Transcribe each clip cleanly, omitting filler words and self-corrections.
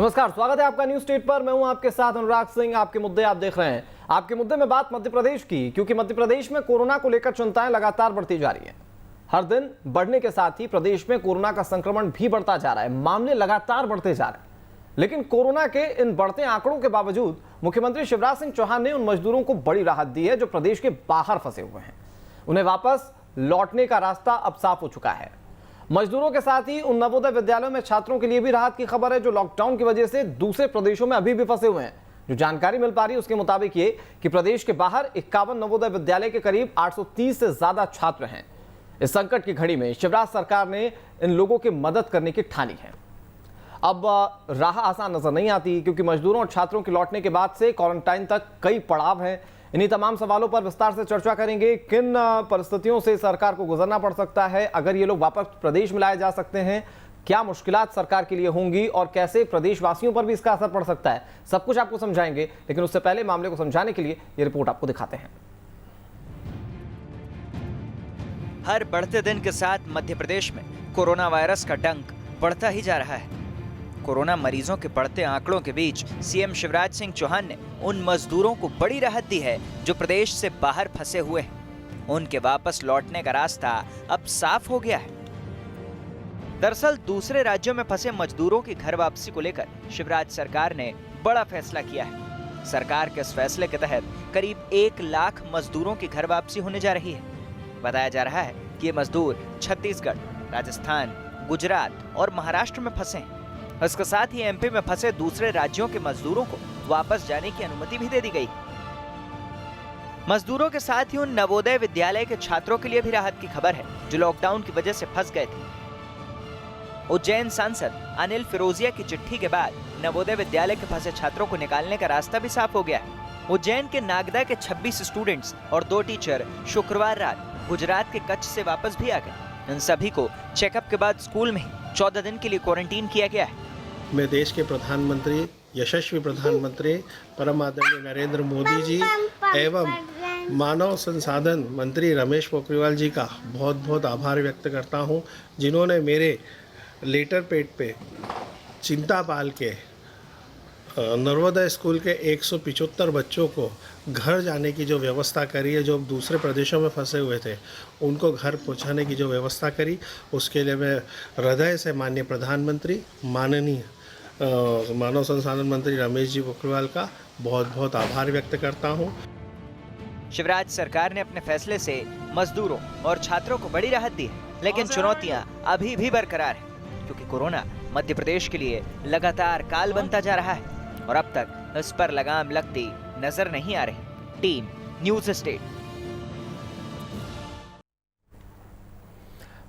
नमस्कार, स्वागत है आपका न्यूज स्टेट पर। मैं हूं आपके साथ अनुराग सिंह। आपके मुद्दे आप देख रहे हैं। आपके मुद्दे में बात मध्य प्रदेश की, क्योंकि मध्य प्रदेश में कोरोना को लेकर चिंताएं लगातार बढ़ती जा रही हैं। हर दिन बढ़ने के साथ ही प्रदेश में कोरोना का संक्रमण भी बढ़ता जा रहा है, मामले लगातार बढ़ते जा रहे हैं। लेकिन कोरोना के इन बढ़ते आंकड़ों के बावजूद मुख्यमंत्री शिवराज सिंह चौहान ने उन मजदूरों को बड़ी राहत दी है जो प्रदेश के बाहर फंसे हुए हैं। उन्हें वापस लौटने का रास्ता अब साफ हो चुका है। मजदूरों के साथ ही उन नवोदय विद्यालयों में छात्रों के लिए भी राहत की खबर है जो लॉकडाउन की वजह से दूसरे प्रदेशों में अभी भी फंसे हुए हैं। जो जानकारी मिल पा रही है उसके मुताबिक ये कि प्रदेश के बाहर 51 नवोदय विद्यालय के करीब 830 से ज्यादा छात्र हैं। इस संकट की घड़ी में शिवराज सरकार ने इन लोगों की मदद करने की ठानी है। अब राह आसान नजर नहीं आती, क्योंकि मजदूरों और छात्रों के लौटने के बाद से क्वारंटाइन तक कई पड़ाव हैं। इन्हीं तमाम सवालों पर विस्तार से चर्चा करेंगे। किन परिस्थितियों से सरकार को गुजरना पड़ सकता है अगर ये लोग वापस प्रदेश में लाए जा सकते हैं, क्या मुश्किलात सरकार के लिए होंगी और कैसे प्रदेशवासियों पर भी इसका असर पड़ सकता है, सब कुछ आपको समझाएंगे। लेकिन उससे पहले मामले को समझाने के लिए ये रिपोर्ट आपको दिखाते हैं। हर बढ़ते दिन के साथ मध्य प्रदेश में कोरोना वायरस का डंक बढ़ता ही जा रहा है। कोरोना मरीजों के बढ़ते आंकड़ों के बीच सीएम शिवराज सिंह चौहान ने उन मजदूरों को बड़ी राहत दी है जो प्रदेश से बाहर फंसे हुए हैं। उनके वापस लौटने का रास्ता अब साफ हो गया है। दरअसल दूसरे राज्यों में फंसे मजदूरों की घर वापसी को लेकर शिवराज सरकार ने बड़ा फैसला किया है। सरकार के इस फैसले के तहत करीब 1 लाख मजदूरों की घर वापसी होने जा रही है। बताया जा रहा है कि ये मजदूर छत्तीसगढ़, राजस्थान, गुजरात और महाराष्ट्र में फंसे हैं। इसके साथ ही एमपी में फंसे दूसरे राज्यों के मजदूरों को वापस जाने की अनुमति भी दे दी गई। मजदूरों के साथ ही उन नवोदय विद्यालय के छात्रों के लिए भी राहत की खबर है जो लॉकडाउन की वजह से फंस गए थे। उज्जैन सांसद अनिल फिरोजिया की चिट्ठी के बाद नवोदय विद्यालय के फंसे छात्रों को निकालने का रास्ता भी साफ हो गया है। उज्जैन के नागदा के 26 स्टूडेंट्स और 2 टीचर शुक्रवार रात गुजरात के कच्छ से वापस भी आ गए। इन सभी को चेकअप के बाद स्कूल में ही 14 दिन के लिए क्वारंटीन किया गया है। मैं देश के प्रधानमंत्री, यशस्वी प्रधानमंत्री परम आदरणीय नरेंद्र मोदी जी एवं मानव संसाधन मंत्री रमेश पोखरियाल जी का बहुत बहुत आभार व्यक्त करता हूं, जिन्होंने मेरे लेटर पैड पे चिंता पाल के नवोदय स्कूल के 175 बच्चों को घर जाने की जो व्यवस्था करी है, जो दूसरे प्रदेशों में फंसे हुए थे उनको घर पहुंचाने की जो व्यवस्था करी, उसके लिए मैं हृदय से माननीय प्रधानमंत्री, माननीय मानव संसाधन मंत्री रमेश जी पोखरियाल का बहुत बहुत आभार व्यक्त करता हूं। शिवराज सरकार ने अपने फैसले से मजदूरों और छात्रों को बड़ी राहत दी है, लेकिन चुनौतियां अभी भी बरकरार है, क्योंकि कोरोना मध्य प्रदेश के लिए लगातार काल बनता जा रहा है और अब तक इस पर लगाम लगती नजर नहीं आ रही। Team news state.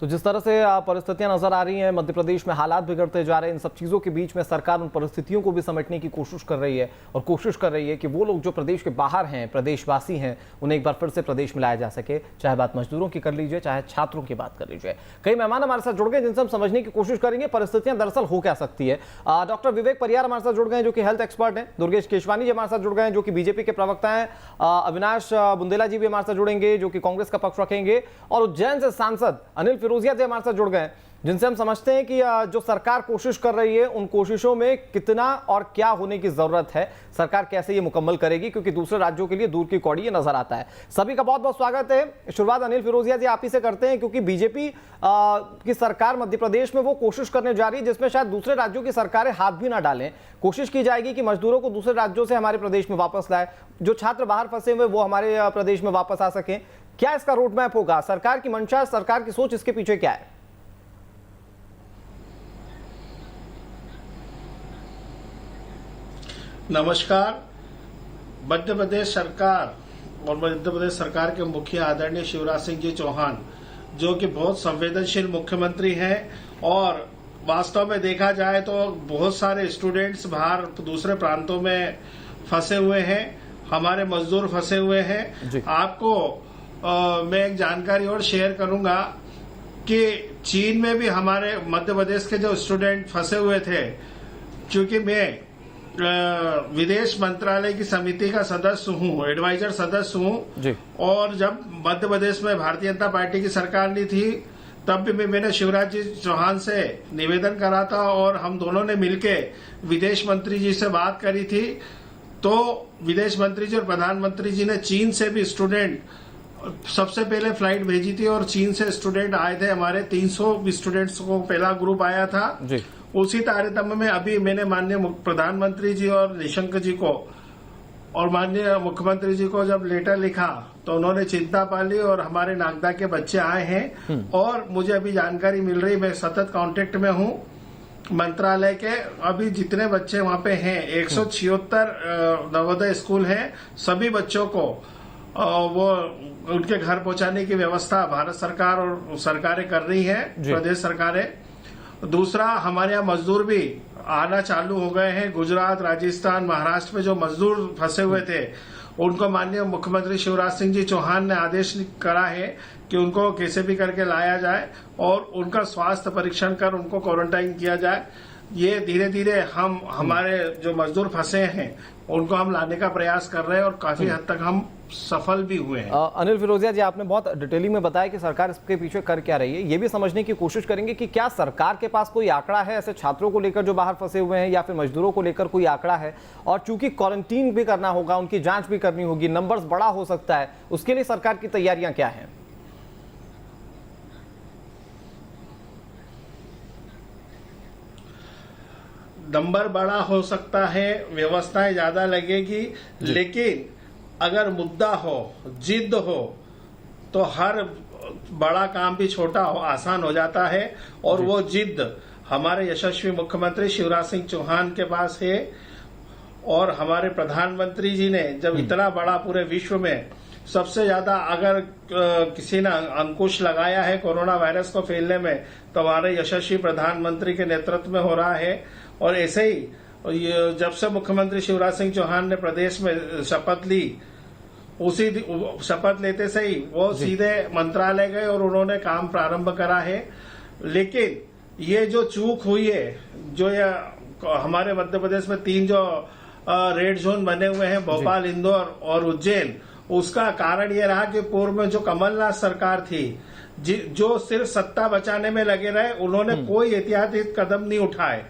तो जिस तरह से परिस्थितियां नजर आ रही हैं, मध्य प्रदेश में हालात बिगड़ते जा रहे हैं, इन सब चीज़ों के बीच में सरकार उन परिस्थितियों को भी समेटने की कोशिश कर रही है और कोशिश कर रही है कि वो लोग जो प्रदेश के बाहर हैं, प्रदेशवासी हैं, उन्हें एक बार फिर से प्रदेश में लाया जा सके। चाहे बात मजदूरों की कर लीजिए, चाहे छात्रों की बात कर लीजिए। कई मेहमान हमारे साथ जुड़ गए जिनसे हम समझने की कोशिश करेंगे परिस्थितियां दरअसल हो क्या सकती है। डॉक्टर विवेक परियार हमारे साथ जुड़ गए जो कि हेल्थ एक्सपर्ट हैं। दुर्गेश केशवानी जी हमारे साथ जुड़ गए जो कि बीजेपी के प्रवक्ता हैं। अविनाश बुंदेला जी भी हमारे साथ जुड़ेंगे जो कि कांग्रेस का पक्ष रखेंगे। और उज्जैन से सांसद अनिल फिरोजिया जी हमारे साथ जुड़ गए, जिनसे हम समझते हैं कि जो सरकार कोशिश कर रही है उन कोशिशों में कितना और क्या होने की जरूरत है, सरकार कैसे ये मुकम्मल करेगी, क्योंकि दूसरे राज्यों के लिए दूर की कौड़ी ये नजर आता है। सभी का बहुत बहुत स्वागत है। शुरुआत अनिल फिरोजिया जी आप ही से करते हैं, क्योंकि बीजेपी की सरकार मध्य प्रदेश में वो कोशिश करने जा रही है जिसमें शायद दूसरे राज्यों की सरकारें हाथ भी ना डालें। कोशिश की जाएगी कि मजदूरों को दूसरे राज्यों से हमारे प्रदेश में वापस लाए, जो छात्र बाहर फंसे हुए वो हमारे प्रदेश में वापस आ सकें। क्या इसका रोड मैप होगा, सरकार की मंशा, सरकार की सोच, इसके पीछे क्या है? नमस्कार। मध्य प्रदेश सरकार और मध्य प्रदेश सरकार के मुखिया आदरणीय शिवराज सिंह जी चौहान, जो कि बहुत संवेदनशील मुख्यमंत्री हैं, और वास्तव में देखा जाए तो बहुत सारे स्टूडेंट्स बाहर दूसरे प्रांतों में फंसे हुए हैं, हमारे मजदूर फंसे हुए हैं। आपको मैं एक जानकारी और शेयर करूंगा कि चीन में भी हमारे मध्य प्रदेश के जो स्टूडेंट फंसे हुए थे, क्योंकि मैं विदेश मंत्रालय की समिति का सदस्य हूँ, एडवाइजर सदस्य हूँ, और जब मध्य प्रदेश में भारतीय जनता पार्टी की सरकार नहीं थी तब भी मैंने शिवराज जी चौहान से निवेदन करा था और हम दोनों ने मिलके विदेश मंत्री जी से बात करी थी। तो विदेश मंत्री जी और प्रधानमंत्री जी ने चीन से भी स्टूडेंट सबसे पहले फ्लाइट भेजी थी और चीन से स्टूडेंट आए थे। हमारे 300 स्टूडेंट्स को पहला ग्रुप आया था जी। उसी तारतम्य में अभी मैंने माननीय प्रधानमंत्री जी और निशंक जी को और माननीय मुख्यमंत्री जी को जब लेटर लिखा तो उन्होंने चिंता पाली और हमारे नागदा के बच्चे आए हैं। और मुझे अभी जानकारी मिल रही, मैं सतत कांटेक्ट में हूं मंत्रालय के। अभी जितने बच्चे वहां पे हैं 176 नवोदय स्कूल हैं, सभी बच्चों को वो उनके घर पहुंचाने की व्यवस्था भारत सरकार और सरकारें कर रही है, प्रदेश सरकारें। दूसरा, हमारे यहाँ मजदूर भी आना चालू हो गए हैं। गुजरात, राजस्थान, महाराष्ट्र में जो मजदूर फंसे हुए थे उनको माननीय मुख्यमंत्री शिवराज सिंह जी चौहान ने आदेश करा है कि उनको कैसे भी करके लाया जाए और उनका स्वास्थ्य परीक्षण कर उनको क्वारंटाइन किया जाए। ये धीरे धीरे हम हमारे जो मजदूर फंसे हैं उनको हम लाने का प्रयास कर रहे हैं और काफी हद तक हम सफल भी हुए हैं। अनिल फिरोजिया जी, आपने बहुत डिटेलिंग में बताया कि सरकार इसके पीछे कर क्या रही है। ये भी समझने की कोशिश करेंगे कि क्या सरकार के पास कोई आंकड़ा है ऐसे छात्रों को लेकर जो बाहर फंसे हुए हैं या फिर मजदूरों को लेकर कोई आंकड़ा है। और चूंकि क्वारंटीन भी करना होगा, उनकी जांच भी करनी होगी, नंबर्स बड़ा हो सकता है, उसके लिए सरकार की तैयारियां क्या है? नंबर बड़ा हो सकता है, व्यवस्थाएं ज्यादा लगेगी, लेकिन अगर मुद्दा हो, जिद हो, तो हर बड़ा काम भी छोटा हो आसान हो जाता है। और वो जिद हमारे यशस्वी मुख्यमंत्री शिवराज सिंह चौहान के पास है। और हमारे प्रधानमंत्री जी ने जब इतना बड़ा पूरे विश्व में सबसे ज्यादा अगर किसी ने अंकुश लगाया है कोरोना वायरस को फैलने में, तो हमारे यशस्वी प्रधानमंत्री के नेतृत्व में हो रहा है। और ऐसे ही जब से मुख्यमंत्री शिवराज सिंह चौहान ने प्रदेश में शपथ ली, उसी शपथ लेते से ही वो सीधे मंत्रालय गए और उन्होंने काम प्रारंभ करा है। लेकिन ये जो चूक हुई है, जो ये हमारे मध्य प्रदेश में 3 जो रेड जोन बने हुए हैं, भोपाल, इंदौर और उज्जैन, उसका कारण ये रहा कि पूर्व में जो कमलनाथ सरकार थी, जो सिर्फ सत्ता बचाने में लगे रहे, उन्होंने कोई एहतियाती कदम नहीं उठाए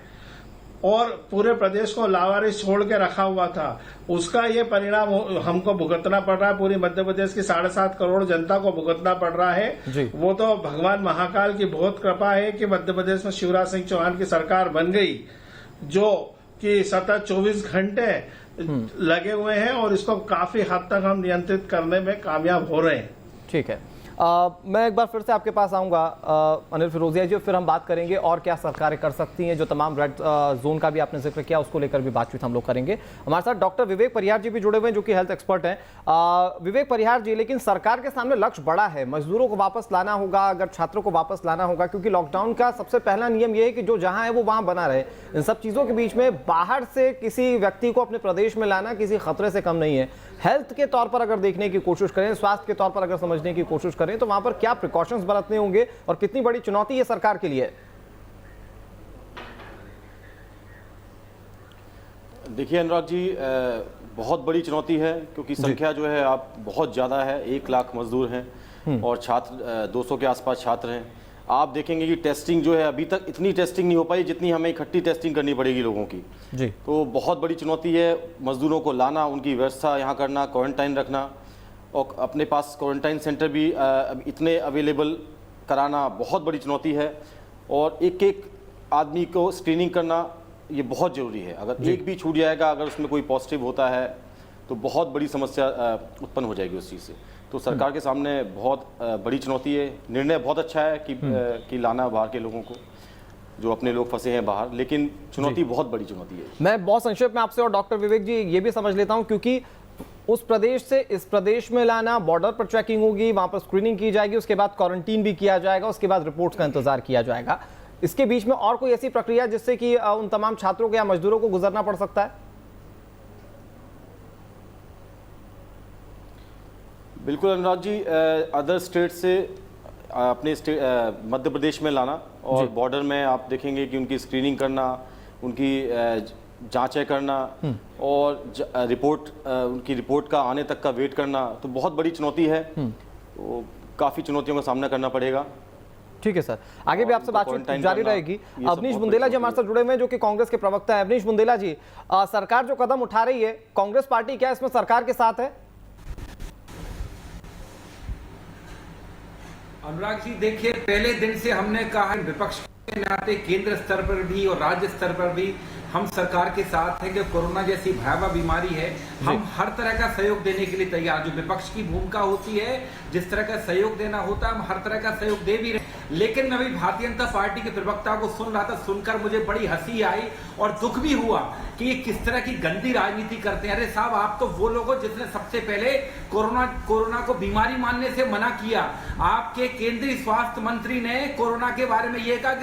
और पूरे प्रदेश को लावारिस छोड़ के रखा हुआ था। उसका ये परिणाम हमको भुगतना पड़ रहा है, पूरी मध्य प्रदेश की 7.5 करोड़ जनता को भुगतना पड़ रहा है। वो तो भगवान महाकाल की बहुत कृपा है कि मध्य प्रदेश में शिवराज सिंह चौहान की सरकार बन गई, जो कि सतत 24 घंटे लगे हुए हैं और इसको काफी हद तक हम नियंत्रित करने में कामयाब हो रहे हैं। ठीक है, मैं एक बार फिर से आपके पास आऊंगा अनिल फिरोजिया जी, फिर हम बात करेंगे और क्या सरकारें कर सकती हैं। जो तमाम रेड जोन का भी आपने जिक्र किया, उसको लेकर भी बातचीत हम लोग करेंगे। हमारे साथ डॉक्टर विवेक परिहार जी भी जुड़े हुए हैं, जो कि हेल्थ एक्सपर्ट हैं। विवेक परिहार जी, लेकिन सरकार के सामने लक्ष्य बड़ा है, मजदूरों को वापस लाना होगा, अगर छात्रों को वापस लाना होगा, क्योंकि लॉकडाउन का सबसे पहला नियम यह है कि जो जहां है वो वहां बना रहे। इन सब चीजों के बीच में बाहर से किसी व्यक्ति को अपने प्रदेश में लाना किसी खतरे से कम नहीं है। हेल्थ के तौर पर अगर देखने की कोशिश करें, स्वास्थ्य के तौर पर अगर समझने की कोशिश करें, तो वहां पर क्या प्रिकॉशंस बरतने होंगे और कितनी बड़ी चुनौती है सरकार के लिए? देखिए अनुराग जी, बहुत बड़ी चुनौती है, क्योंकि संख्या जो है आप बहुत ज़्यादा है। 1 लाख मजदूर हैं और छात्र 200 के आसपास छात्र हैं। आप देखेंगे कि टेस्टिंग जो है, अभी तक इतनी टेस्टिंग नहीं हो पाई जितनी हमें इकट्ठी टेस्टिंग करनी पड़ेगी लोगों की जी। तो बहुत बड़ी चुनौती है मजदूरों को लाना, उनकी व्यवस्था यहाँ करना, क्वारंटाइन रखना, और अपने पास क्वारंटाइन सेंटर भी इतने अवेलेबल कराना बहुत बड़ी चुनौती है। और एक एक आदमी को स्क्रीनिंग करना ये बहुत ज़रूरी है। अगर एक भी छूट जाएगा, अगर उसमें कोई पॉजिटिव होता है, तो बहुत बड़ी समस्या उत्पन्न हो जाएगी उस चीज़ से। तो सरकार के सामने बहुत बड़ी चुनौती है। निर्णय बहुत अच्छा है कि लाना बाहर के लोगों को, जो अपने लोग फंसे हैं बाहर, लेकिन चुनौती बहुत बड़ी चुनौती है। मैं बहुत संक्षेप में आपसे और डॉक्टर विवेक जी ये भी समझ लेता हूं, क्योंकि उस प्रदेश से इस प्रदेश में लाना, बॉर्डर पर चेकिंग होगी, वहां पर स्क्रीनिंग की जाएगी, उसके बाद क्वारंटीन भी किया जाएगा, उसके बाद रिपोर्ट्स का इंतजार किया जाएगा। इसके बीच में और कोई ऐसी प्रक्रिया जिससे कि उन तमाम छात्रों को या मजदूरों को गुजरना पड़ सकता है? बिल्कुल अनुराग जी, अदर स्टेट से अपने मध्य प्रदेश में लाना और बॉर्डर में आप देखेंगे कि उनकी स्क्रीनिंग करना, उनकी जांचें करना और उनकी रिपोर्ट का आने तक का वेट करना, तो बहुत बड़ी चुनौती है। तो काफ़ी चुनौतियों का सामना करना पड़ेगा। ठीक है सर, आगे भी आपसे बातचीत क्वारंटाइन जारी करना, रहेगी। ये सब अवनीश बहुत बुंदेला बड़ी जी हमारे साथ जुड़े हुए हैं, जो कि कांग्रेस के प्रवक्ता है। अवनीश बुंदेला जी, सरकार जो कदम उठा रही है, कांग्रेस पार्टी क्या इसमें सरकार के साथ है? अनुराग जी, देखिए, पहले दिन से हमने कहा विपक्ष के नाते केंद्र स्तर पर भी और राज्य स्तर पर भी हम सरकार के साथ हैं कि कोरोना जैसी भयावह बीमारी है, हम हर तरह का सहयोग देने के लिए तैयार। जो विपक्ष की भूमिका होती है, जिस तरह का सहयोग देना होता है, हम हर तरह का सहयोग दे भी रहे। लेकिन मैं अभी भारतीय जनता पार्टी के प्रवक्ता को सुन रहा था, सुनकर मुझे बड़ी हंसी आई और दुख भी हुआ कि ये किस तरह की गंदी राजनीति करते हैं। अरे साहब, आप तो वो लोग हो जिसने सबसे पहले कोरोना को बीमारी मानने से मना किया। आपके केंद्रीय स्वास्थ्य मंत्री ने कोरोना के बारे में यह कहा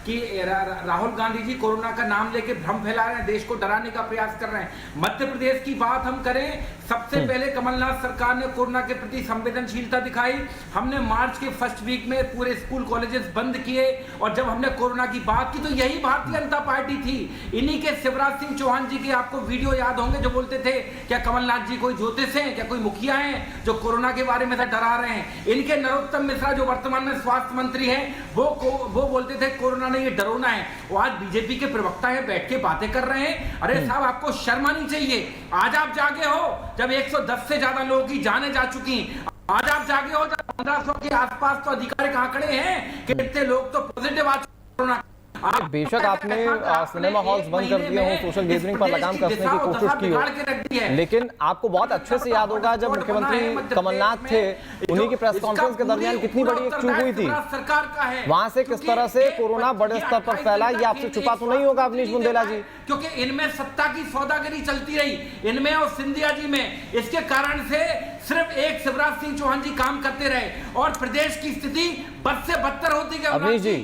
कि राहुल गांधी जी कोरोना का नाम लेके भ्रम फैला रहे हैं, देश को डराने का प्रयास कर रहे हैं। मध्य प्रदेश की बात हम करें, सबसे पहले कमलनाथ सरकार ने कोरोना के प्रति संवेदनशीलता दिखाई। हमने मार्च के फर्स्ट वीक में पूरे स्कूल कॉलेजेस बंद किए, और जब हमने कोरोना की बात की तो यही भारतीय जनता पार्टी थी। इन्हीं के शिवराज सिंह चौहान जी के आपको वीडियो याद होंगे जो बोलते थे क्या कमलनाथ जी कोई ज्योतिष हैं, क्या कोई मुखिया हैं जो कोरोना के बारे में डरा रहे हैं। इनके नरोत्तम मिश्रा जो वर्तमान में स्वास्थ्य मंत्री हैं, वो बोलते थे कोरोना नहीं, ये डरोना है। वो आज बीजेपी के प्रवक्ता है, बैठ के बातें कर रहे हैं। अरे साहब, आपको शर्म आनी चाहिए। आज आप जागे हो जब 110 से ज्यादा लोगों की जानें जा चुकी। आज आप जागे हो जब 1500 के आसपास तो आधिकारिक आंकड़े हैं कि कितने लोग तो पॉजिटिव आ चुके हैं। बेशक आपने सिनेमा हॉल्स बंद कर दिए हो, सोशल गैदरिंग पर लगाम कसने की कोशिश की हो, लेकिन आपको बहुत अच्छे से याद होगा जब मुख्यमंत्री कमलनाथ थे, उन्हीं की प्रेस कॉन्फ्रेंस के दरमियान कितनी बड़ी एक चूक हुई थी। वहां से किस तरह से कोरोना बड़े स्तर पर फैला, ये आपसे छुपा तो नहीं होगा अवनीश बुंदेला जी? क्योंकि इनमें सत्ता की सौदागरी चलती रही, इनमें और सिंधिया जी में। इसके कारण से सिर्फ एक शिवराज सिंह चौहान जी काम करते रहे और प्रदेश की स्थिति बद से बदतर होती गई। अवनीश जी,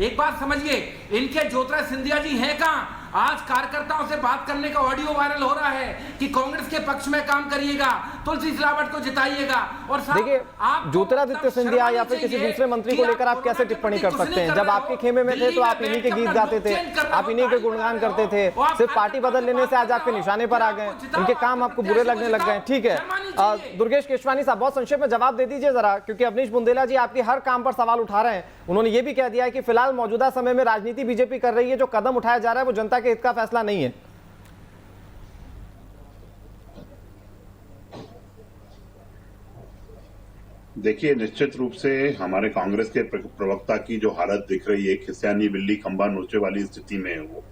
एक बात समझिए, इनके ज्योतिराज सिंधिया जी हैं कहां? आज कार्यकर्ताओं से बात करने का ऑडियो वायरल हो रहा है कि कांग्रेस के पक्ष में काम करिएगा, तुलसी सिलावट को जिताइएगा। और देखिए, ज्योतिरादित्य सिंधिया या फिर किसी दूसरे मंत्री को लेकर आप कैसे टिप्पणी कर सकते हैं? जब आपके खेमे में थे तो आप इन्हीं के गीत गाते थे, आप इन्हीं के गुणगान करते थे। सिर्फ पार्टी बदल लेने से आज आपके निशाने पर आ गए, इनके काम आपको बुरे लगने लग गए। ठीक है, दुर्गेश केशवानी साहब, बहुत संक्षेप में जवाब दे दीजिए जरा, क्योंकि अवनीश बुंदेला जी आपके हर काम पर सवाल उठा रहे हैं। उन्होंने ये भी कह दिया है कि फिलहाल मौजूदा समय में राजनीति बीजेपी कर रही है, जो कदम उठाया जा रहा है वो जनता के हित का फैसला नहीं है। देखिए, निश्चित रूप से हमारे कांग्रेस के प्रवक्ता की जो हालत दिख रही है, खिसियानी बिल्ली खंबा नोचे वाली स्थिति में है वो,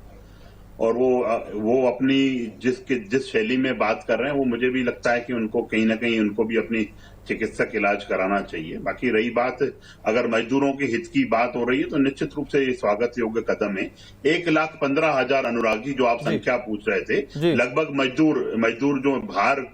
और वो अपनी जिस शैली में बात कर रहे हैं, वो मुझे भी लगता है कि उनको कहीं ना कहीं उनको भी अपनी चिकित्सक इलाज कराना चाहिए। बाकी रही बात, अगर मजदूरों के हित की बात हो रही है तो निश्चित रूप से ये स्वागत योग्य कदम है। 1,15,000 अनुराग जी, जो आप संख्या पूछ रहे थे, लगभग मजदूर जो बाहर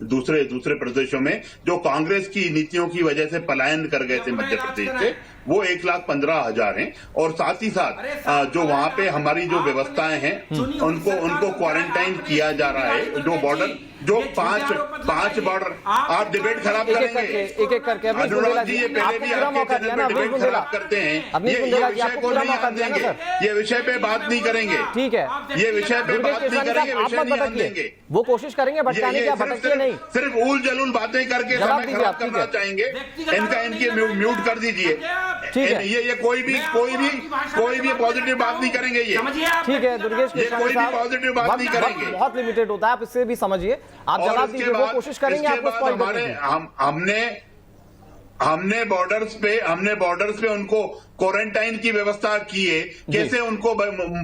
दूसरे प्रदेशों में जो कांग्रेस की नीतियों की वजह से पलायन कर गए थे मध्य प्रदेश से, वो 1,15,000 हैं। और साथ ही साथ जो वहां पे हमारी जो व्यवस्थाएं हैं उनको क्वारंटाइन किया जा रहा है। जो बॉर्डर जो पांच बॉर्डर, आप डिबेट खराब करेंगे एक एक करके। अनुराग जी, ये पहले भी आपके चैनल पे डिबेट खराब करते हैं, ये विषय को नहीं आने देंगे, ये विषय पे बात नहीं करेंगे। ठीक है, ये विषय पे बात नहीं करेंगे, विषय नहीं आने देंगे। वो कोशिश करेंगे भटकाने की, भटकिए नहीं। सिर्फ उल जलूल बातें करके समय खराब करना चाहेंगे, इनकी म्यूट कर दीजिए। ठीक है, ये कोई भी पॉजिटिव बात नहीं करेंगे। ये ठीक है दुर्गेश, कोई भी पॉजिटिव बात नहीं करेंगे। बहुत लिमिटेड होता है, आप इससे भी समझिए। आप जवाब दीजिए, वो कोशिश करेंगे आपको। हमने बॉर्डर्स पे उनको क्वारंटाइन की व्यवस्था की है, कैसे उनको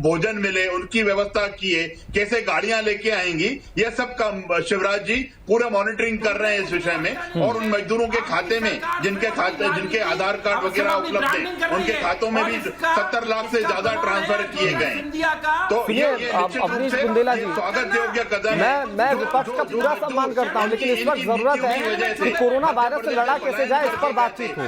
भोजन मिले उनकी व्यवस्था की है, कैसे गाड़ियां लेके आएंगी, यह सब का शिवराज जी पूरा मॉनिटरिंग कर रहे हैं इस विषय में। और उन मजदूरों के खाते में जिनके आधार कार्ड वगैरह उपलब्ध है, उनके खातों में भी 70 लाख से ज्यादा ट्रांसफर किए गए। तो ये अवनीश बुंदेला जी, स्वागत योग्य कदम है। मैं विपक्ष का पूरा सम्मान करता हूं, लेकिन इस वक्त जरूरत है कि कोरोना वायरस से लड़ा कैसे जाए, इस पर बातचीत हो।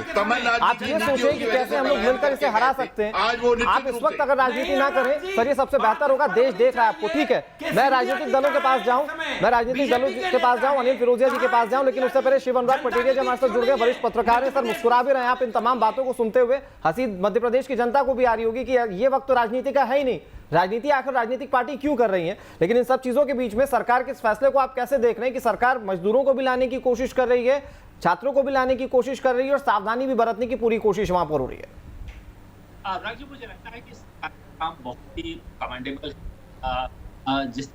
आप ये सोचें कि कैसे हम लोग मिलकर इसे हरा सकते हैं। आज वो निश्चित आप इस रूप वक्त से- अगर राजनीति ना करें सर, ये सबसे बेहतर होगा। देश देख रहा है आपको, ठीक है। मैं राजनीतिक दलों के पास जाऊं, अनिल फिरोजिया जी के पास जाऊं, लेकिन उससे पहले शिव अनुराग पटेरिया जी हमारे साथ जुड़ गए, वरिष्ठ पत्रकार हैं। सर, मुस्कुरा भी रहे हैं आप इन तमाम बातों को सुनते हुए। हंसी मध्य प्रदेश की जनता को भी आ रही होगी कि ये वक्त तो राजनीति का है ही नहीं। राजनीति आखिर राजनीतिक पार्टी क्यों कर रही है? लेकिन इन सब चीजों के बीच में सरकार के इस फैसले को आप कैसे देख रहे हैं कि सरकार मजदूरों को भी लाने की कोशिश कर रही है, छात्रों को भी लाने की कोशिश कर रही है और सावधानी भी बरतने की पूरी कोशिश वहां पर हो रही है? अनुराग जी, मुझे लगता है कि काम बहुत ही कमेंडेबल जिस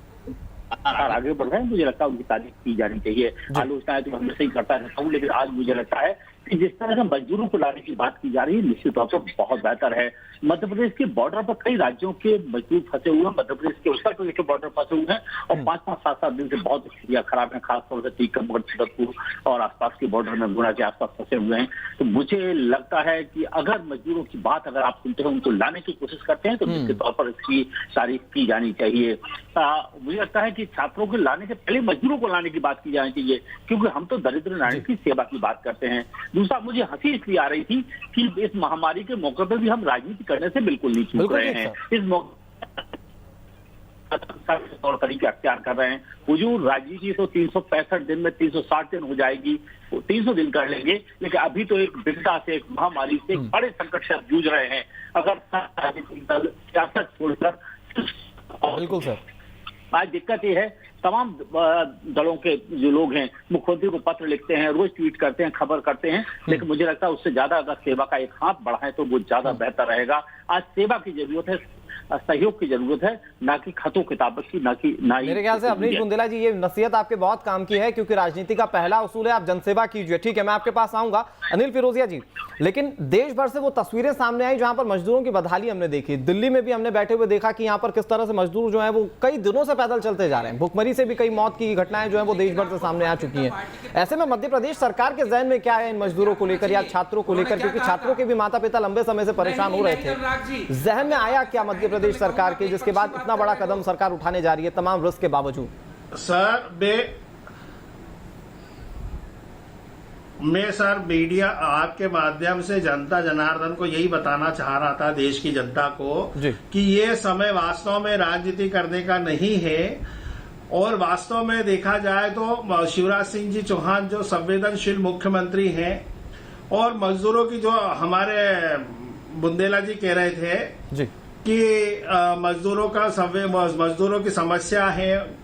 आगे बढ़ रहे हैं, मुझे लगता है उनकी तारीफ की जानी चाहिए। आलोचना है तो हमेशा ही करता रहता हूँ, लेकिन आज मुझे लगता है कि जिस तरह से मजदूरों को लाने की बात की जा रही है, निश्चित तौर पर बहुत बेहतर है। मध्य प्रदेश के बॉर्डर पर कई राज्यों के मजदूर फंसे हुए हैं, मध्य प्रदेश के उत्तर प्रदेश के बॉर्डर फंसे हुए हैं और 5-5, 7-7 दिन से बहुत स्थितियां खराब है, खासतौर से टीकमगढ़, छतरपुर और आसपास के बॉर्डर में गुना के आसपास फंसे हुए हैं। तो मुझे लगता है कि अगर मजदूरों की बात अगर आप सुनते हैं, उनको लाने की कोशिश करते हैं, तो निश्चित तौर पर इसकी तारीफ की जानी चाहिए। मुझे लगता है कि छात्रों को लाने से पहले मजदूरों को लाने की बात की जानी चाहिए, क्योंकि हम तो दरिद्र नारायण की सेवा की बात करते हैं। दूसरा, मुझे हंसी इसलिए आ रही थी कि इस महामारी के मौके पर भी हम राजनीति करने से बिल्कुल नहीं चूक रहे हैं। इस मौके तौर तरीके अख्तियार कर रहे हैं। हुजूर राजनीति तो 365 दिन में 360 दिन हो जाएगी, 300 दिन कर लेंगे, लेकिन अभी तो एक विपदा से, एक महामारी से, एक बड़े संकट से जूझ रहे हैं। अगर राजनीतिक दल सियासत छोड़कर, बिल्कुल सर, आज दिक्कत ये है, तमाम दलों के जो लोग हैं मुख्यमंत्री को पत्र लिखते हैं, रोज ट्वीट करते हैं, खबर करते हैं, लेकिन मुझे लगता है उससे ज्यादा अगर सेवा का एक हाथ बढ़ाएं तो वो ज्यादा बेहतर रहेगा। आज सेवा की जरूरत है, सहयोग की जरूरत है, ना कि खतों किताबत की, ना मेरे ख्याल से अवनीश बुंदेला जी, ये नसीहत आपके बहुत काम की है, क्योंकि राजनीति का पहला उसूल है आप जनसेवा कीजिए। ठीक है, मैं आपके पास आऊंगा अनिल फिरोजिया जी, लेकिन देश भर से वो तस्वीरें सामने आई जहां पर मजदूरों की बदहाली हमने देखी। दिल्ली में भी हमने बैठे हुए देखा कि यहाँ पर किस तरह से मजदूर जो है वो कई दिनों से पैदल चलते जा रहे हैं। भुखमरी से भी कई मौत की घटनाएं जो है वो देश भर से सामने आ चुकी हैं। ऐसे में मध्य प्रदेश सरकार के जहन में क्या है इन मजदूरों को लेकर या छात्रों को लेकर, क्योंकि छात्रों के भी माता पिता लंबे समय से परेशान हो रहे थे, जहन में आया क्या मध्य प्रदेश सरकार के, जिसके बाद इतना बड़ा कदम सरकार उठाने जा रही है तमाम रिस्क के बावजूद? सर मैं सर मीडिया आपके माध्यम से जनता जनार्दन को यही बताना चाह रहा था, देश की जनता को, कि ये समय वास्तव में राजनीति करने का नहीं है। और वास्तव में देखा जाए तो शिवराज सिंह जी चौहान जो संवेदनशील मुख्यमंत्री हैं, और मजदूरों की जो हमारे बुंदेला जी कह रहे थे जी कि मजदूरों की समस्या है,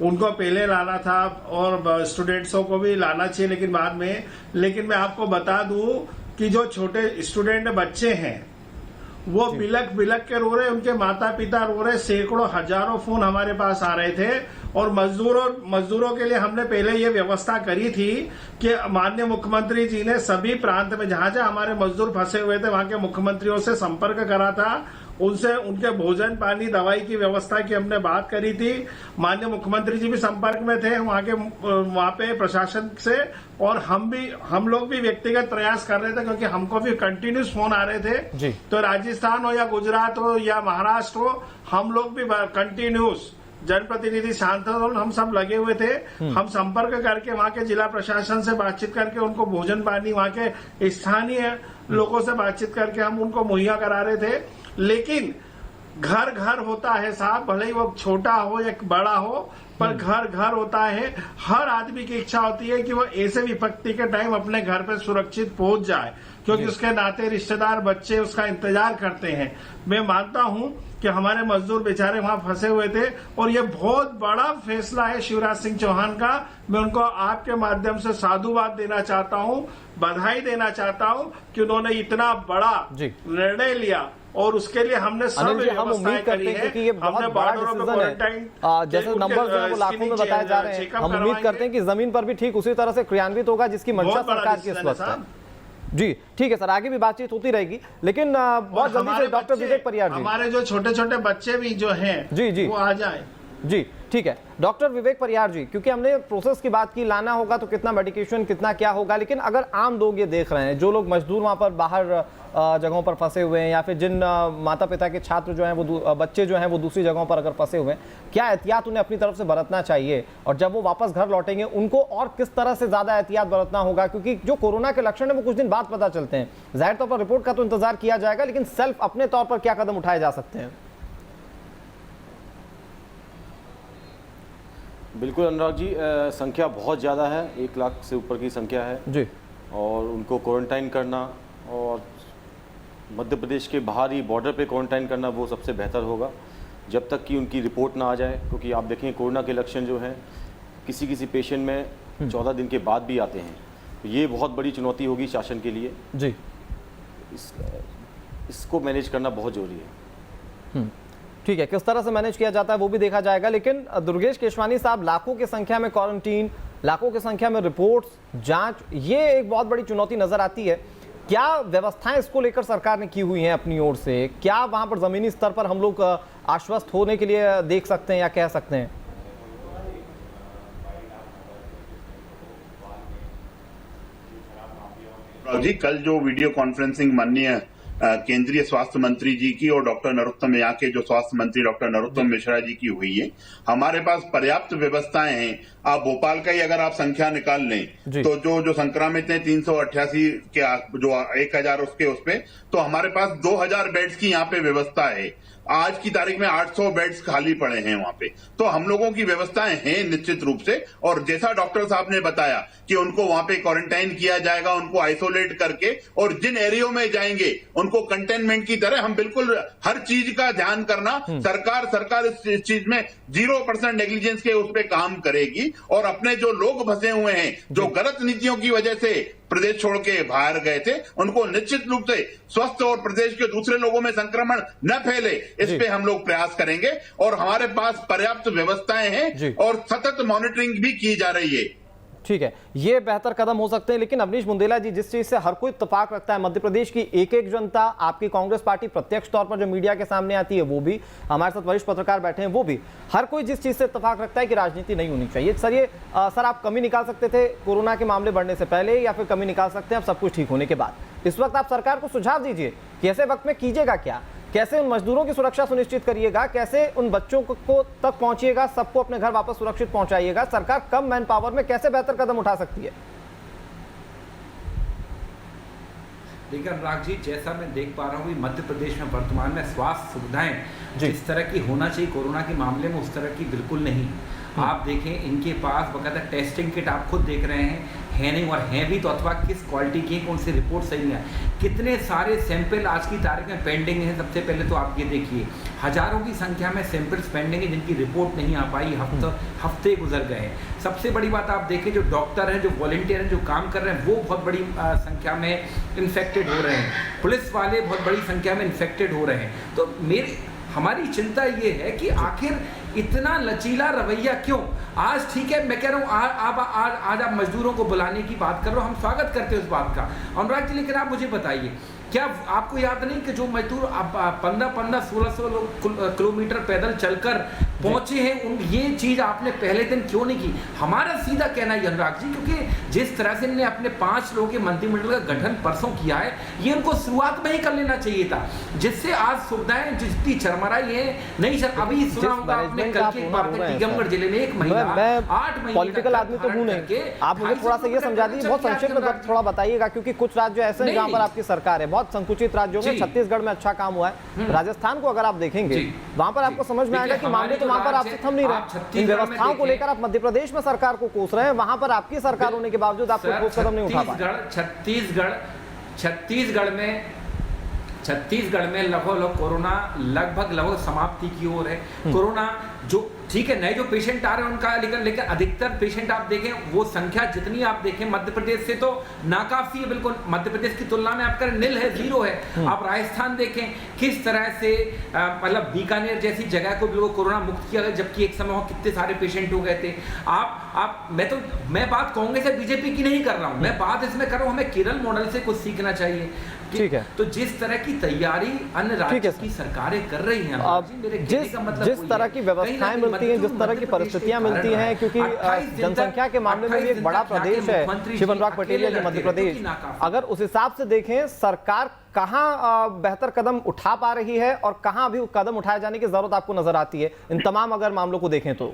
उनको पहले लाना था और स्टूडेंट्सों को भी लाना चाहिए, लेकिन बाद में। लेकिन मैं आपको बता दूं कि जो छोटे स्टूडेंट बच्चे हैं वो बिलक बिलक के रो रहे, उनके माता पिता रो रहे, सैकड़ों हजारों फोन हमारे पास आ रहे थे। और मजदूरों के लिए हमने पहले ये व्यवस्था करी थी कि माननीय मुख्यमंत्री जी ने सभी प्रांत में जहां जहां हमारे मजदूर फंसे हुए थे वहां के मुख्यमंत्रियों से संपर्क करा था, उनसे उनके भोजन पानी दवाई की व्यवस्था की हमने बात करी थी। माननीय मुख्यमंत्री जी भी संपर्क में थे वहां पे प्रशासन से, और हम लोग भी व्यक्तिगत प्रयास कर रहे थे, क्योंकि हमको भी कंटिन्यूस फोन आ रहे थे। तो राजस्थान हो या गुजरात हो या महाराष्ट्र हो, हम लोग भी कंटिन्यूस, जनप्रतिनिधि, सांसद, हम सब लगे हुए थे। हम संपर्क करके वहां के जिला प्रशासन से बातचीत करके उनको भोजन पानी, वहां के स्थानीय लोगों से बातचीत करके हम उनको मुहैया करा रहे थे। लेकिन घर घर होता है साहब, भले ही वो छोटा हो या बड़ा हो, पर घर घर होता है। हर आदमी की इच्छा होती है कि वो ऐसे विपत्ति के टाइम अपने घर पे सुरक्षित पहुंच जाए, क्योंकि उसके नाते रिश्तेदार बच्चे उसका इंतजार करते हैं। मैं मानता हूं कि हमारे मजदूर बेचारे वहां फंसे हुए थे, और ये बहुत बड़ा फैसला है शिवराज सिंह चौहान का। मैं उनको आपके माध्यम से साधुवाद देना चाहता हूं, बधाई देना चाहता हूं कि उन्होंने इतना बड़ा निर्णय लिया, और उसके लिए हमने सब हम उम्मीद करते हैं क्योंकि ये बहुत बड़ा डिसीजन है। जैसे नंबर जो है वो लाखों में बताए जा रहे हैं, हम उम्मीद करते हैं कि जमीन पर भी ठीक उसी तरह से क्रियान्वित होगा जिसकी मंशा सरकार की इस वक्त है। जी ठीक है सर, आगे भी बातचीत होती रहेगी, लेकिन बहुत जल्दी से डॉक्टर विजय परियार जी, हमारे जो छोटे छोटे बच्चे भी जो हैं जी वो आ जाए। जी ठीक है डॉक्टर विवेक परिहार जी, क्योंकि हमने प्रोसेस की बात की, लाना होगा तो कितना मेडिकेशन कितना क्या होगा, लेकिन अगर आम लोग ये देख रहे हैं, जो लोग मजदूर वहाँ पर बाहर जगहों पर फंसे हुए हैं, या फिर जिन माता पिता के छात्र जो हैं वो बच्चे जो हैं वो दूसरी जगहों पर अगर फंसे हुए हैं, क्या एहतियात उन्हें अपनी तरफ से बरतना चाहिए, और जब वो वापस घर लौटेंगे उनको और किस तरह से ज़्यादा एहतियात बरतना होगा, क्योंकि जो कोरोना के लक्षण है वो कुछ दिन बाद पता चलते हैं। जाहिर तौर पर रिपोर्ट का तो इंतजार किया जाएगा, लेकिन सेल्फ अपने तौर पर क्या कदम उठाए जा सकते हैं? बिल्कुल अनुराग जी, संख्या बहुत ज़्यादा है, 1 लाख से ऊपर की संख्या है जी, और उनको क्वारंटाइन करना और मध्य प्रदेश के बाहरी बॉर्डर पे क्वारंटाइन करना वो सबसे बेहतर होगा, जब तक कि उनकी रिपोर्ट ना आ जाए। क्योंकि आप देखें कोरोना के लक्षण जो हैं किसी किसी पेशेंट में 14 दिन के बाद भी आते हैं, तो ये बहुत बड़ी चुनौती होगी शासन के लिए जी, इसको मैनेज करना बहुत ज़रूरी है। ठीक है, किस तरह से मैनेज किया जाता है वो भी देखा जाएगा। लेकिन दुर्गेश केशवानी साहब, लाखों की संख्या में क्वारंटीन, लाखों की संख्या में रिपोर्ट्स, जांच, ये एक बहुत बड़ी चुनौती नजर आती है। क्या व्यवस्थाएं इसको लेकर सरकार ने की हुई हैं अपनी ओर से? क्या वहां पर जमीनी स्तर पर हम लोग आश्वस्त होने के लिए देख सकते हैं या कह सकते हैं? जी, कल जो वीडियो कॉन्फ्रेंसिंग माननीय केंद्रीय स्वास्थ्य मंत्री जी की और डॉक्टर नरोत्तम, यहाँ के जो स्वास्थ्य मंत्री डॉक्टर नरोत्तम मिश्रा जी की हुई है, हमारे पास पर्याप्त व्यवस्थाएं हैं। आप भोपाल का ही अगर आप संख्या निकाल लें तो जो संक्रमित हैं 388 के जो 1000 उस पे, तो हमारे पास 2000 बेड्स की यहाँ पे व्यवस्था है। आज की तारीख में 800 बेड्स खाली पड़े हैं वहां पे, तो हम लोगों की व्यवस्थाएं हैं निश्चित रूप से। और जैसा डॉक्टर साहब ने बताया कि उनको वहां पे क्वारंटाइन किया जाएगा, उनको आइसोलेट करके, और जिन एरियो में जाएंगे उनको कंटेनमेंट की तरह हम बिल्कुल हर चीज का ध्यान करना, सरकार इस चीज में 0% नेग्लिजेंस के उस पर काम करेगी। और अपने जो लोग फंसे हुए हैं, जो गलत नीतियों की वजह से प्रदेश छोड़ के बाहर गए थे, उनको निश्चित रूप से स्वस्थ और प्रदेश के दूसरे लोगों में संक्रमण न फैले, इस पे हम लोग प्रयास करेंगे। और हमारे पास पर्याप्त व्यवस्थाएं हैं और सतत मॉनिटरिंग भी की जा रही है। ठीक है, ये बेहतर कदम हो सकते हैं। लेकिन अवनीश बुंदेला जी, जिस चीज से हर कोई इत्तेफाक रखता है, मध्य प्रदेश की एक एक जनता, आपकी कांग्रेस पार्टी प्रत्यक्ष तौर पर जो मीडिया के सामने आती है वो भी, हमारे साथ वरिष्ठ पत्रकार बैठे हैं वो भी, हर कोई जिस चीज से इत्तेफाक रखता है कि राजनीति नहीं होनी चाहिए। सर, ये सर आप कमी निकाल सकते थे कोरोना के मामले बढ़ने से पहले, या फिर कमी निकाल सकते हैं अब सब कुछ ठीक होने के बाद? इस वक्त आप सरकार को सुझाव दीजिए कि ऐसे वक्त में कीजिएगा क्या, कैसे उन मजदूरों की सुरक्षा सुनिश्चित करिएगा, कैसे उन बच्चों को तक पहुंचिएगा, सबको अपने घर वापस सुरक्षित पहुंचाइएगा। सरकार कम मैन पावर में कैसे बेहतर कदम उठा सकती है? देखिए अनुराग जी, जैसा मैं देख पा रहा हूँ कि मध्य प्रदेश में वर्तमान में स्वास्थ्य सुविधाएं जिस तरह की होना चाहिए कोरोना के मामले में, उस तरह की बिल्कुल नहीं। आप देखें, इनके पास बकायदा टेस्टिंग किट आप खुद देख रहे हैं, है नहीं, और हैं भी तो अथवा किस क्वालिटी की है, कौन सी रिपोर्ट सही नहीं है। कितने सारे सैंपल आज की तारीख में पेंडिंग हैं। सबसे पहले तो आप ये देखिए, हजारों की संख्या में सैंपल्स पेंडिंग है जिनकी रिपोर्ट नहीं आ पाई, हफ्ते गुजर गए। सबसे बड़ी बात आप देखें, जो डॉक्टर हैं, जो वॉलंटियर हैं, जो काम कर रहे हैं, वो बहुत बड़ी संख्या में इन्फेक्टेड हो रहे हैं। पुलिस वाले बहुत बड़ी संख्या में इन्फेक्टेड हो रहे हैं। तो हमारी चिंता ये है कि आखिर इतना लचीला रवैया क्यों? आज ठीक है, मैं कह रहा हूँ आज आप मजदूरों को बुलाने की बात कर रहे हो, हम स्वागत करते हैं उस बात का अनुराग जी, लेकिन आप मुझे बताइए, क्या आपको याद नहीं कि जो मजदूर 15-15, 16 किलोमीटर पैदल चलकर पहुंचे हैं, ये चीज आपने पहले दिन क्यों नहीं की? हमारा सीधा कहना है अनुराग जी, क्योंकि जिस तरह से इन्होंने अपने 5 लोगों के मंत्रिमंडल का गठन परसों किया है, ये उनको शुरुआत में ही कर लेना चाहिए था, जिससे आज सुविधाएं जितनी चरमराई है नहीं सर। अभी सुना होगा आपने कल की बात है, टीकमगढ़ जिले में 1 महीना 8 महीने पॉलिटिकल आदमी तो हूं नहीं, आप मुझे थोड़ा सा ये समझा दीजिए, बहुत संक्षिप्त में थोड़ा बताइएगा, क्योंकि कुछ राज्य ऐसे हैं जहां पर आपकी सरकार है, बहुत संकुचित राज्यों में, छत्तीसगढ़ में अच्छा काम हुआ है, राजस्थान को अगर आप देखेंगे वहां पर आपको समझ में आएगा कि मामले तो वहां पर आपसे थम नहीं रहे। इन व्यवस्थाओं को लेकर आप मध्य प्रदेश में सरकार को कोस रहे हैं, वहां पर आपकी सरकार होने के बावजूद आप ठोस कदम नहीं उठा पाए। छत्तीसगढ़ में लगभग कोरोना लगभग समाप्ति की ओर है। कोरोना जो ठीक है, नए जो पेशेंट आ रहे हैं उनका, लेकिन अधिकतर पेशेंट आप देखें, वो संख्या जितनी आप देखें मध्य प्रदेश से तो नाकाफी है, बिल्कुल मध्य प्रदेश की तुलना में आपका नील है, 0 है। आप राजस्थान देखें किस तरह से मतलब बीकानेर जैसी जगह को बिल्कुल कोरोना मुक्त किया गया, जबकि एक समय वहाँ कितने सारे पेशेंट हो गए थे। आप मैं बात कांग्रेस या बीजेपी की नहीं कर रहा हूँ, मैं बात इसमें कर रहा हूँ हमें केरल मॉडल से कुछ सीखना चाहिए। ठीक है। तो जिस तरह की तैयारी अन्य राज्यों की सरकारें कर रही हैं, जिस तरह की व्यवस्थाएं मिलती हैं, जिस तरह की परिस्थितियां मिलती हैं, क्योंकि जनसंख्या के मामले में भी एक बड़ा प्रदेश है शिव अनुराग पटेल या मध्य प्रदेश, अगर उस हिसाब से देखें सरकार कहां बेहतर कदम उठा पा रही है और कहां अभी कदम उठाए जाने की जरूरत आपको नजर आती है, इन तमाम अगर मामलों को देखें तो?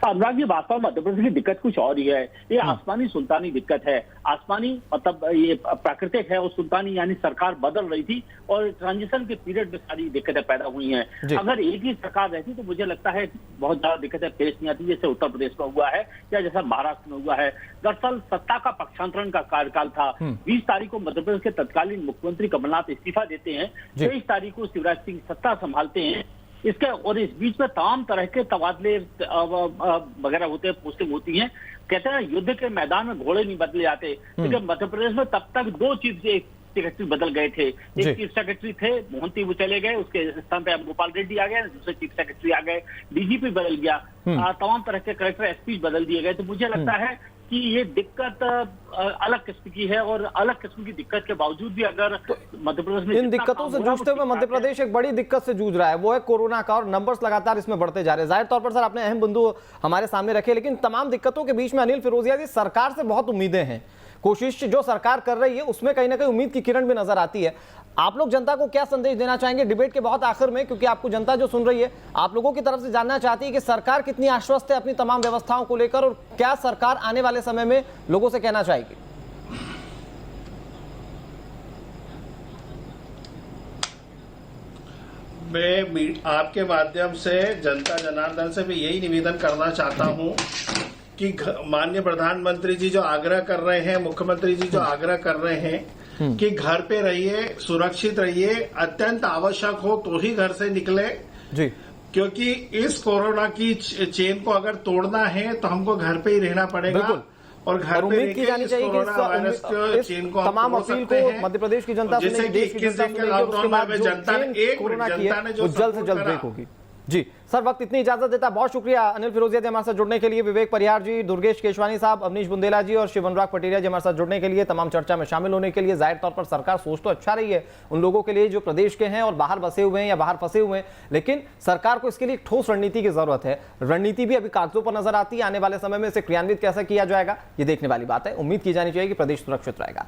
अनुराग जी, वास्तव में मध्य प्रदेश की दिक्कत कुछ और ही है। ये आसमानी सुल्तानी दिक्कत है। आसमानी मतलब ये प्राकृतिक है और सुल्तानी यानी सरकार बदल रही थी और ट्रांजिशन के पीरियड में सारी दिक्कतें पैदा हुई हैं। अगर एक ही सरकार रहती तो मुझे लगता है बहुत ज्यादा दिक्कतें पेश नहीं आती, जैसे उत्तर प्रदेश में हुआ है या जैसा महाराष्ट्र में हुआ है। दरअसल सत्ता का पक्षांतरण का कार्यकाल था। 20 तारीख को मध्य प्रदेश के तत्कालीन मुख्यमंत्री कमलनाथ इस्तीफा देते हैं, 23 तारीख को शिवराज सिंह सत्ता संभालते हैं। इसके और इस बीच में तमाम तरह के तबादले वगैरह होते हैं, पोस्टिंग होती हैं। कहते हैं युद्ध के मैदान में घोड़े नहीं बदले जाते, लेकिन मध्य प्रदेश में तब तक 2 चीफ सेक्रेटरी बदल गए थे। एक चीफ सेक्रेटरी थे मोहंती, वो चले गए, उसके स्थान पे गोपाल रेड्डी आ गए, दूसरे चीफ सेक्रेटरी आ गए, डीजीपी बदल गया, तमाम तरह के कलेक्टर एसपी बदल दिए गए। तो मुझे लगता है कि ये दिक्कत अलग किस्म की है और अलग किस्म की दिक्कत के बावजूद भी अगर मध्य प्रदेश में इन दिक्कतों से जूझते हुए मध्य प्रदेश एक बड़ी दिक्कत से जूझ रहा है, वो है कोरोना का, और नंबर्स लगातार इसमें बढ़ते जा रहे हैं। जाहिर तौर पर सर आपने अहम बिंदु हमारे सामने रखे, लेकिन तमाम दिक्कतों के बीच में अनिल फिरोजिया जी सरकार से बहुत उम्मीदें हैं, कोशिश जो सरकार कर रही है उसमें कहीं ना कहीं उम्मीद की किरण भी नजर आती है। आप लोग जनता को क्या संदेश देना चाहेंगे डिबेट के बहुत आखिर में, क्योंकि आपको जनता जो सुन रही है आप लोगों की तरफ से जानना चाहती है कि सरकार कितनी आश्वस्त है अपनी तमाम व्यवस्थाओं को लेकर, और क्या सरकार आने वाले समय में लोगों से कहना चाहेगी? मैं आपके माध्यम से जनता जनार्दन से भी यही निवेदन करना चाहता हूं कि माननीय प्रधानमंत्री जी जो आग्रह कर रहे हैं, मुख्यमंत्री जी जो आग्रह कर रहे हैं कि घर पे रहिए, सुरक्षित रहिए, अत्यंत आवश्यक हो तो ही घर से निकले जी, क्योंकि इस कोरोना की चेन को अगर तोड़ना है तो हमको घर पे ही रहना पड़ेगा और घर पे उम्मीद की जानी चाहिए कि चेन को तमाम अपील को मध्य प्रदेश की जनता जैसे कि 21 दिन के लॉकडाउन में जनता ने जो जल्द से जल्द ब्रेक होगी। जी सर, वक्त इतनी इजाजत देता है। बहुत शुक्रिया अनिल फिरोजिया जी हमारे साथ जुड़ने के लिए, विवेक परिहार जी, दुर्गेश केशवानी साहब, अवनीश बुंदेला जी और शिव अनुराग पटेरिया जी हमारे साथ जुड़ने के लिए, तमाम चर्चा में शामिल होने के लिए। जाहिर तौर पर सरकार सोच तो अच्छा रही है उन लोगों के लिए जो प्रदेश के हैं और बाहर बसे हुए हैं या बाहर फंसे हुए हैं, लेकिन सरकार को इसके लिए ठोस रणनीति की जरूरत है। रणनीति भी अभी कागजों पर नजर आती है, आने वाले समय में इसे क्रियान्वित कैसे किया जाएगा ये देखने वाली बात है। उम्मीद की जानी चाहिए कि प्रदेश सुरक्षित रहेगा।